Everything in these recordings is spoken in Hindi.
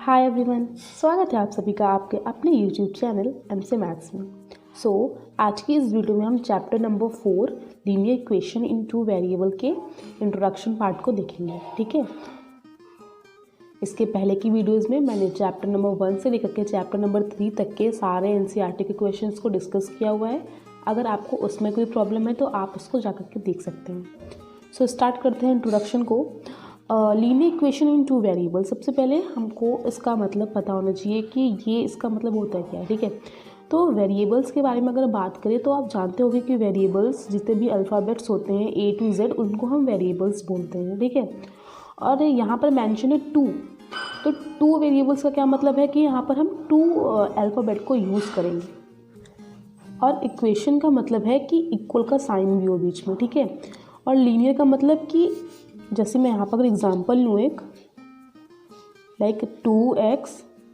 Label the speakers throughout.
Speaker 1: हाय एवरीवन, स्वागत है आप सभी का आपके अपने यूट्यूब चैनल एमसे मैथ्स में। आज की इस वीडियो में हम chapter number 4 linear equation in two variable के इंट्रोडक्शन पार्ट को देखेंगे। ठीक है, इसके पहले की वीडियोस में मैंने चैप्टर नंबर 1 से लेकर के चैप्टर नंबर 3 तक के सारे एनसीईआरटी के क्वेश्चंस को डिस्कस किया हुआ है। अगर आपको उसमें कोई प्रॉब्लम है तो आप उसको जाकर के देख सकते हैं। स्टार्ट करते हैं इंट्रोडक्शन को। Linear equation in two variable, सबसे पहले हमको इसका मतलब पता होना चाहिए कि ये इसका मतलब होता है क्या। ठीक है, तो वेरिएबल्स के बारे में अगर बात करें तो आप जानते होंगे कि वेरिएबल्स जितने भी अल्फ़ाबेट्स होते हैं A to Z उनको हम वेरिएबल्स बोलते हैं। ठीक है, और यहाँ पर मेंशन है टू, तो टू वेरिएबल्स का क्या मतलब है कि यहाँ पर हम टू अल्फ़ाबेट को यूज़ करेंगे। और इक्वेशन का मतलब है कि इक्वल का साइन भी हो बीच में। ठीक है, और लीनियर का मतलब कि जैसे मैं यहाँ पर अगर एग्जाम्पल लूँ एक, लाइक 2x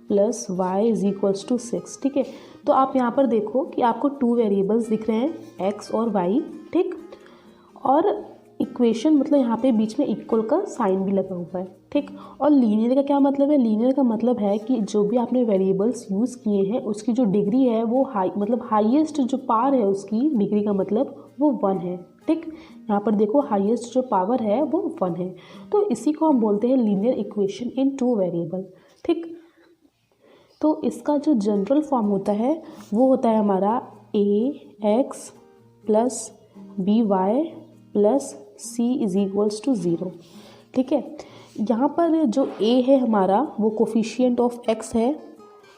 Speaker 1: + y = 6। ठीक है, तो आप यहाँ पर देखो कि आपको टू वेरिएबल्स दिख रहे हैं x और y। ठीक, और इक्वेशन मतलब यहाँ पे बीच में इक्वल का साइन भी लगा हुआ है। ठीक, और लीनियर का क्या मतलब है? लीनियर का मतलब है कि जो भी आपने वेरिएबल्स यूज़ किए हैं उसकी जो डिग्री है वो हाईएस्ट जो पावर है उसकी डिग्री का मतलब वो 1 है। ठीक, यहाँ पर देखो हाईएस्ट जो पावर है वो 1 है, तो इसी को हम बोलते हैं linear equation in two variable. ठीक, तो इसका जो जनरल फॉर्म होता है वो होता है हमारा ax + by + c = 0। ठीक है, यहाँ पर जो a है हमारा वो कोफिशिएंट ऑफ x है।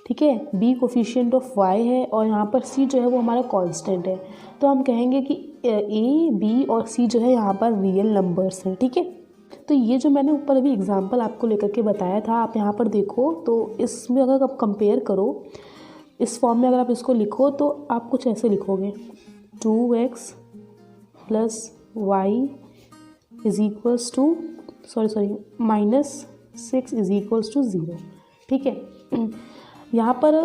Speaker 1: ठीक है, b कोफिशिएंट ऑफ y है, और यहाँ पर c जो है वो हमारा कांस्टेंट है। तो हम कहेंगे कि a, b और c जो है यहाँ पर रियल नंबर्स हैं। ठीक है, तो ये जो मैंने ऊपर अभी एग्जांपल आपको लेकर के बताया था, आप यहाँ पर देखो तो इसमें अगर आप कंपेयर करो, इस फॉर्म में अगर आप इसको लिखो तो आप कुछ ऐसे लिखोगे 2x + y = -6 = 0। ठीक है, यहाँ पर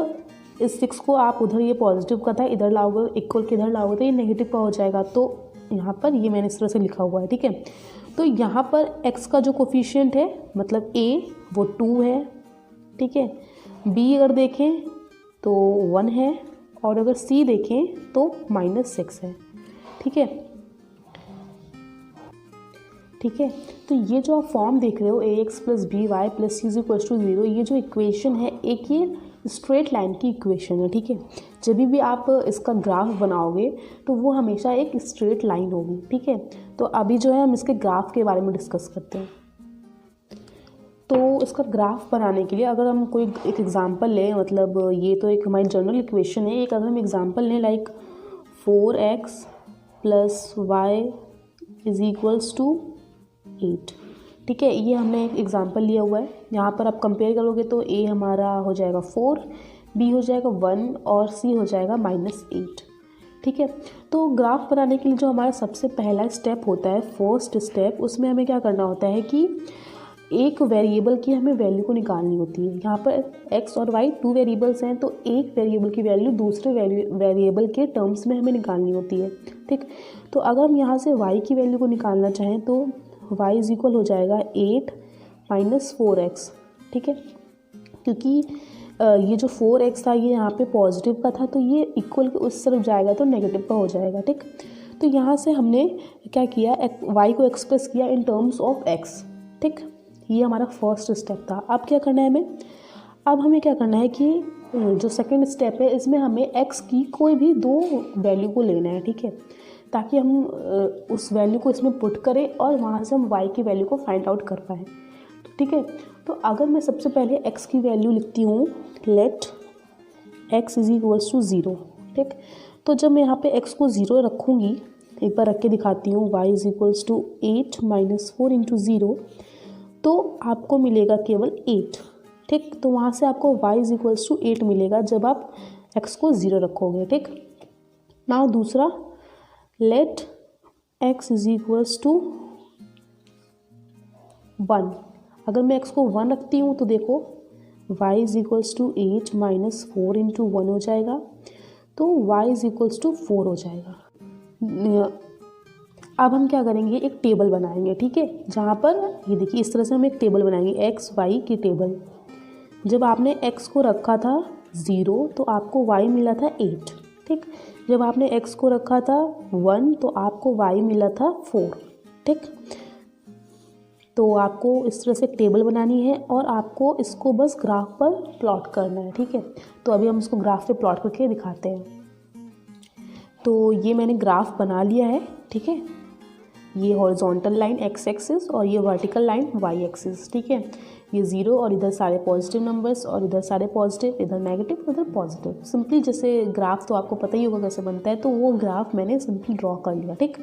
Speaker 1: इस 6 को आप उधर ये पॉजिटिव का था इधर लाओगे, इक्वल के इधर लाओगे तो ये नेगेटिव का हो जाएगा, तो यहाँ पर ये मैंने इस तरह से लिखा हुआ है। ठीक है, तो यहाँ पर x का जो कोफिशिएंट है मतलब a वो 2 है। ठीक है, b अगर देखें तो 1 है, और अगर c देखें तो -6 है। ठीक है, ठीक है, तो ये जो आप फॉर्म देख रहे हो ax + by + c = 0, ये जो इक्वेशन है एक ये स्ट्रेट लाइन की इक्वेशन है। ठीक है, जब भी आप इसका ग्राफ बनाओगे तो वो हमेशा एक स्ट्रेट लाइन होगी। ठीक है, तो अभी जो है हम इसके ग्राफ के बारे में डिस्कस करते हैं। तो इसका ग्राफ बनाने के लिए अगर हम कोई एक एग्जांपल लें, मतलब ये तो एक हमारी जनरल इक्वेशन है, एक अगर हम एग्जांपल लें लाइक 4x + y = 8। ठीक है, ये हमने एक एग्जांपल लिया हुआ है। यहाँ पर आप कंपेयर करोगे तो a हमारा हो जाएगा 4, b हो जाएगा 1 और c हो जाएगा -8। ठीक है, तो ग्राफ बनाने के लिए जो हमारा सबसे पहला स्टेप होता है, फर्स्ट स्टेप, उसमें हमें क्या करना होता है कि एक वेरिएबल की हमें वैल्यू को निकालनी होती है। यहाँ पर x और y टू वेरिएबल्स हैं, तो एक वेरिएबल की वैल्यू दूसरे वेरिएबल के टर्म्स में हमें निकालनी होती है। ठीक, तो अगर हम यहाँ से y की वैल्यू को निकालना चाहें तो y = हो जाएगा 8 - 4x। ठीक है, क्योंकि ये जो 4x था ये यहाँ पे पॉजिटिव का था, तो ये इक्वल के उस तरफ जाएगा तो नेगेटिव का हो जाएगा। ठीक, तो यहाँ से हमने क्या किया, y को एक्सप्रेस किया इन टर्म्स ऑफ x। ठीक, ये हमारा फर्स्ट स्टेप था। अब क्या करना है अब हमें क्या करना है कि जो सेकंड स्टेप है इसमें हमें x की कोई भी दो वैल्यू को लेना है। ठीक है, ताकि हम उस वैल्यू को इसमें पुट करें और वहाँ से हम y की वैल्यू को फाइंड आउट कर पाएँ। ठीक है, तो अगर मैं सबसे पहले x की वैल्यू लिखती हूँ, लेट x = 0। ठीक, तो जब मैं यहाँ पे x को 0 रखूँगी, एक बार रख के दिखाती हूँ, y = 8 - 4 × 0, तो आपको मिलेगा केवल 8। ठीक, तो वहाँ से आपको y = 8 मिलेगा जब आप x को 0 रखोगे। ठीक, नाउ दूसरा, लेट x = 1। अगर मैं x को 1 रखती हूँ तो देखो y = 8 - 4 × 1 हो जाएगा, तो y = 4 हो जाएगा। अब हम क्या करेंगे, एक टेबल बनाएंगे। ठीक है, जहाँ पर ये देखिए इस तरह से हम एक टेबल बनाएंगे, एक्स वाई की टेबल। जब आपने x को रखा था 0 तो आपको y मिला था 8, ठीक। जब आपने x को रखा था 1 तो आपको y मिला था 4, ठीक। तो आपको इस तरह से एक टेबल बनानी है और आपको इसको बस ग्राफ पर प्लॉट करना है, ठीक है। तो अभी हम इसको ग्राफ पे प्लॉट करके दिखाते हैं। तो ये मैंने ग्राफ बना लिया है, ठीक है। ये हॉरिजॉन्टल लाइन x एक्सिस और ये वर्टिकल लाइन y एक्सिस, ठीक है। ये 0 और इधर सारे पॉजिटिव नंबर्स और इधर सारे पॉजिटिव, इधर नेगेटिव उधर पॉजिटिव। सिंपली जैसे ग्राफ तो आपको पता ही होगा कैसे बनता है, तो वो ग्राफ मैंने सिंपली ड्रॉ कर लिया, ठीक।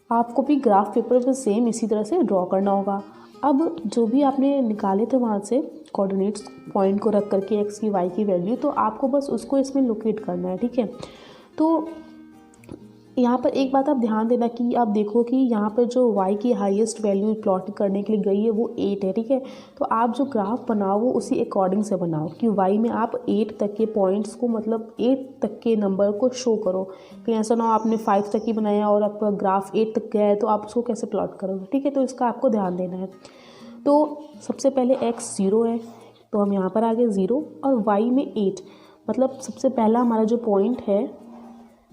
Speaker 1: आपको भी ग्राफ पेपर पर सेम इसी तरह से ड्रॉ करना होगा। अब जो भी आपने निकाले थे वहाँ से कोऑर्डिनेट्स पॉइंट को रख करके x की y की वैल्यू, तो आपको बस उसको इसमें लोकेट करना है, ठीक है। तो यहाँ पर एक बात आप ध्यान देना कि आप देखो कि यहाँ पर जो y की हाईएस्ट वैल्यू प्लॉट करने के लिए गई है वो 8 है, ठीक है। तो आप जो ग्राफ बनाओ वो उसी अकॉर्डिंग से बनाओ कि y में आप 8 तक के पॉइंट्स को, मतलब 8 तक के नंबर को शो करो। कहीं ऐसा ना हो आपने 5 तक ही बनाया और आपका ग्राफ 8 तक गया है तो आप उसको कैसे प्लॉट करोगे, ठीक है। तो इसका आपको ध्यान देना है। तो सबसे पहले x 0 है तो हम यहाँ पर आ गए 0 और y में 8, मतलब सबसे पहला हमारा जो पॉइंट है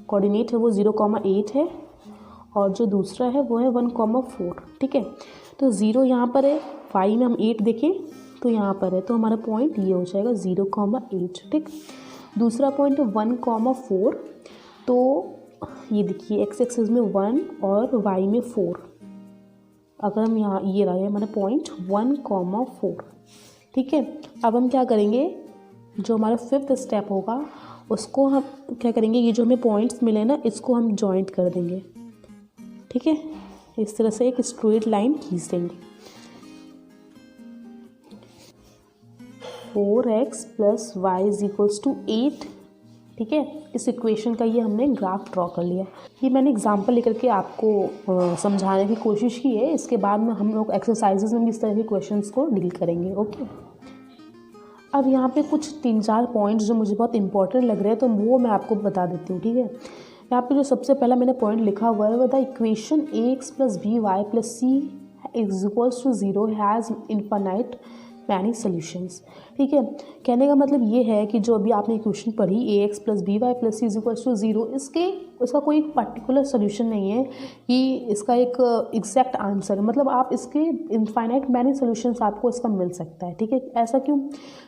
Speaker 1: कोऑर्डिनेट है वो 0,8 है और जो दूसरा है वो है 1,4, ठीक है। तो 0 यहाँ पर है, y में हम 8 देखें तो यहाँ पर है, तो हमारा पॉइंट ये हो जाएगा 0,8, ठीक। दूसरा पॉइंट है 1,4, तो ये देखिए x एक्सिस में 1 और y में 4। अगर हम यहाँ ये रहा है हमारा पॉइंट 1,4, ठीक है। अब हम क्या करेंगे, जो हमारा 5th स्टेप होगा उसको हम क्या करेंगे, ये जो हमें पॉइंट्स मिले ना इसको हम जॉइंट कर देंगे, ठीक है। इस तरह से एक स्ट्रेट लाइन खींच देंगे। 4x + y = 8, ठीक है। इस इक्वेशन का ये हमने ग्राफ ड्रॉ कर लिया। ये मैंने एग्जांपल लेकर के आपको समझाने की कोशिश की है। इसके बाद में हम लोग एक्सरसाइजेज में भी इस तरह के क्वेश्चंस को डील करेंगे, ओके। अब यहाँ पे कुछ 3-4 पॉइंट्स जो मुझे बहुत इंपॉर्टेंट लग रहे हैं तो वो मैं आपको बता देती हूँ, ठीक है। यहाँ पे जो सबसे पहला मैंने पॉइंट लिखा हुआ है वो the equation ax + by + c = 0 has infinite many solutions, ठीक है। कहने का मतलब ये है कि जो अभी आपने इक्वेशन पढ़ी ax + by + c = 0, इसका कोई पर्टिकुलर सोल्यूशन नहीं है कि इसका एक एग्जैक्ट आंसर, मतलब आप इसके इनफाइनाइट मैनी सॉल्यूशंस आपको इसका मिल सकता है, ठीक है। ऐसा क्यों?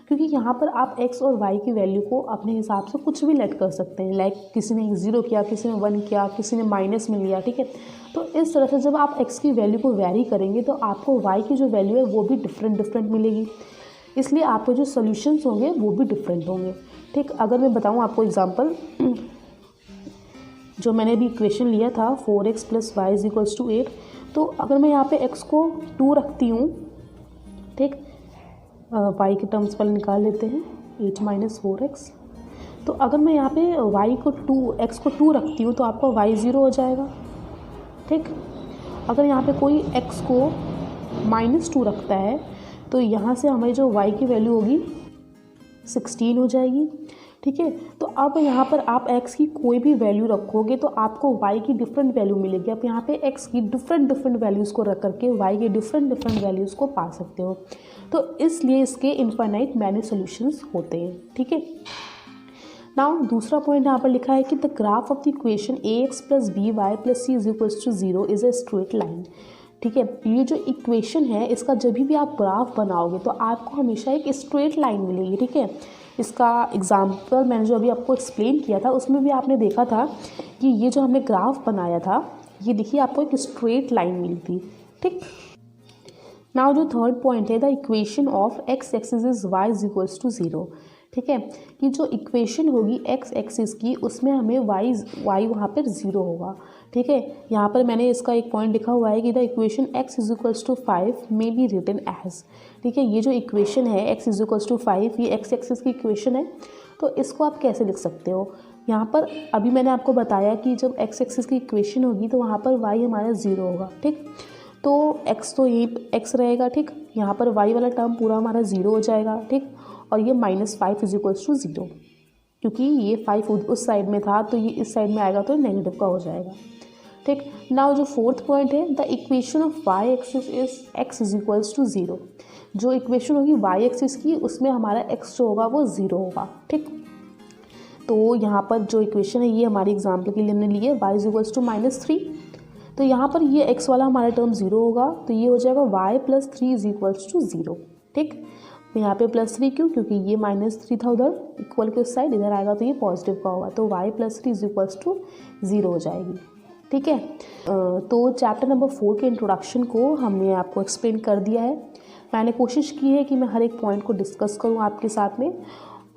Speaker 1: क्योंकि यहाँ पर आप x और y की वैल्यू को अपने हिसाब से कुछ भी लेट कर सकते हैं। लाइक किसी ने 0 किया, किसी ने 1 किया, किसी ने माइनस में लिया, ठीक है। तो इस तरह से जब आप x की वैल्यू को वैरी करेंगे तो आपको y की जो वैल्यू है वो भी डिफरेंट मिलेगी, इसलिए आपके जो सॉल्यूशंस होंगे वो भी डिफरेंट होंगे, ठीक। अगर मैं बताऊँ आपको एग्जांपल, जो मैंने अभी इक्वेशन लिया था 4x + y = 8, तो अगर मैं यहाँ पे x को 2 रखती हूँ, ठीक, y के टर्म्स पर निकाल लेते हैं 8 - 4x। तो अगर मैं यहाँ पे x को 2 रखती हूँ तो आपका y 0 हो जाएगा, ठीक। अगर यहाँ पे कोई x को -2 रखता है तो यहाँ से हमारी जो y की वैल्यू होगी 16 हो जाएगी, ठीक है। तो अब यहाँ पर आप x की कोई भी वैल्यू रखोगे तो आपको y की डिफरेंट वैल्यू मिलेगी। आप यहाँ पे x की डिफरेंट वैल्यूज़ को रख करके y के डिफरेंट वैल्यूज़ को पा सकते हो। तो इसलिए इसके इनफाइनाइट मैनी सॉल्यूशंस होते हैं, ठीक है। नाउ दूसरा पॉइंट यहाँ पर लिखा है कि the graph of the equation ax + by + c = 0 is a straight line, ठीक है। ये जो इक्वेशन है इसका जब भी आप ग्राफ बनाओगे तो आपको हमेशा एक स्ट्रेट लाइन मिलेगी, ठीक है। इसका एग्जाम्पल मैंने जो अभी आपको एक्सप्लेन किया था उसमें भी आपने देखा था कि ये जो हमने ग्राफ बनाया था, ये देखिए आपको एक स्ट्रेट लाइन मिली थी, ठीक। नाउ जो थर्ड पॉइंट है the equation of x axis is y = 0, ठीक है। कि जो इक्वेशन होगी x एक्सिस की उसमें हमें y वहाँ पर 0 होगा, ठीक है। यहाँ पर मैंने इसका एक पॉइंट लिखा हुआ है कि the equation x = 5 may be written as, ठीक है। ये जो इक्वेशन है x = 5, ये x एक्सिस की इक्वेशन है, तो इसको आप कैसे लिख सकते हो। यहाँ पर अभी मैंने आपको बताया कि जब x एक्सिस की इक्वेशन होगी तो वहाँ पर y हमारा 0 होगा, ठीक। तो x तो यही x रहेगा, ठीक। यहाँ पर y वाला टर्म पूरा हमारा 0 हो जाएगा, ठीक। और ये -5 = 0, क्योंकि ये 5 उस साइड में था तो ये इस साइड में आएगा तो नेगेटिव का हो जाएगा, ठीक। नाउ जो फोर्थ पॉइंट है the equation of y axis is x = 0, जो इक्वेशन होगी वाई एक्सिस की उसमें हमारा एक्स जो होगा वो 0 होगा। ठीक, तो यहाँ पर जो इक्वेशन है ये हमारे एग्जाम्पल के लिए हमने ली है y इज -3। तो यहाँ पर ये x वाला हमारा टर्म 0 होगा, तो ये हो जाएगा y + 3 इज इक्वल्स टू 0। ठीक, तो यहाँ पे +3 क्यों, क्योंकि ये -3 था उधर इक्वल के उस साइड, इधर आएगा तो ये पॉजिटिव का होगा, तो y + 3 इज इक्वल्स टू 0 हो जाएगी। ठीक है, तो चैप्टर नंबर 4 के इंट्रोडक्शन को हमने आपको एक्सप्लेन कर दिया है। मैंने कोशिश की है कि मैं हर एक पॉइंट को डिस्कस करूँ आपके साथ में,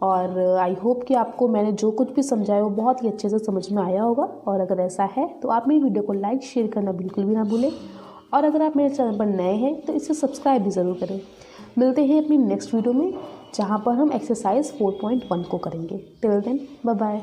Speaker 1: और आई होप कि आपको मैंने जो कुछ भी समझाया वो बहुत ही अच्छे से समझ में आया होगा। और अगर ऐसा है तो आप मेरी वीडियो को लाइक शेयर करना बिल्कुल भी ना भूलें, और अगर आप मेरे चैनल पर नए हैं तो इसे सब्सक्राइब भी ज़रूर करें। मिलते हैं अपनी नेक्स्ट वीडियो में, जहाँ पर हम एक्सरसाइज 4.1 को करेंगे। Till then bye bye.